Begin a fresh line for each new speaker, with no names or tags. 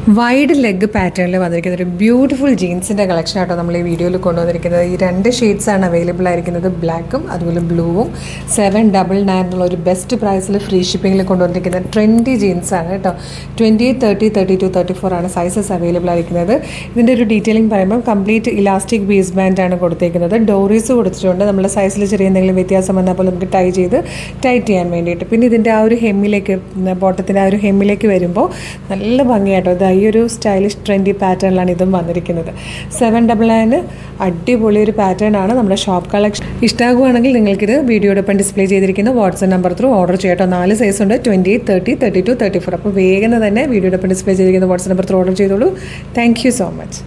Wide leg പാറ്റേണിൽ വന്നിരിക്കുന്ന ഒരു ബ്യൂട്ടിഫുൾ ജീൻസിൻ്റെ കളക്ഷനായിട്ടോ നമ്മൾ ഈ വീഡിയോയിൽ കൊണ്ടുവന്നിരിക്കുന്നത്. ഈ 2 ഷെയ്ഡ്സാണ് അവൈലബിൾ ആയിരിക്കുന്നത്, ബ്ലാക്കും അതുപോലെ ബ്ലൂവും. 799 എന്നുള്ള ഒരു ബെസ്റ്റ് പ്രൈസിൽ ഫ്രീ ഷിപ്പിങ്ങിൽ കൊണ്ടുവന്നിരിക്കുന്ന ട്രെൻഡി ജീൻസാണ് കേട്ടോ. 28, 30, 32, 34 ആണ് സൈസസ് അവൈലബിൾ ആയിരിക്കുന്നത്. ഇതിൻ്റെ ഒരു ഡീറ്റെയിലിംഗ് പറയുമ്പോൾ കംപ്ലീറ്റ് ഇലാസ്റ്റിക് ബേസ് ബാൻഡാണ് കൊടുത്തേക്കുന്നത്. ഡോറീസ് കൊടുത്തിട്ടുണ്ട്. നമ്മുടെ സൈസിൽ ചെറിയ എന്തെങ്കിലും വ്യത്യാസം വന്നാൽ പോലും നമുക്ക് ടൈറ്റ് ചെയ്യാൻ വേണ്ടിയിട്ട്. പിന്നെ ഇതിൻ്റെ ആ ഒരു ഹെമ്മിലേക്ക്, ബോട്ടത്തിൻ്റെ ആ ഒരു ഹെമ്മിലേക്ക് വരുമ്പോൾ നല്ല ഭംഗിയായിട്ടോ. ഈ ഒരു സ്റ്റൈലിഷ് ട്രെൻഡി പാറ്റേണിലാണ് ഇതും വന്നിരിക്കുന്നത്. 799 അടിപൊളി ഒരു പാറ്റേൺ ആണ്. നമ്മുടെ ഷോപ്പ് കളക്ഷൻ ഇഷ്ടമാകുകയാണെങ്കിൽ നിങ്ങൾക്കിത് വീഡിയോടൊപ്പം ഡിസ്പ്ലേ ചെയ്തിരിക്കുന്ന വാട്സ്ആപ്പ് നമ്പർ ത്രൂ ഓർഡർ ചെയ്യട്ടോ. 4 സൈസ് ഉണ്ട്, 28, 30, 32, 34. അപ്പോൾ വേഗം തന്നെ വീഡിയോടൊപ്പം ഡിസ്പ്ലേ ചെയ്തിരിക്കുന്ന വാട്സ്ആപ്പ് നമ്പർ ത്രൂ ഓർഡർ ചെയ്തോളൂ. Thank you so much.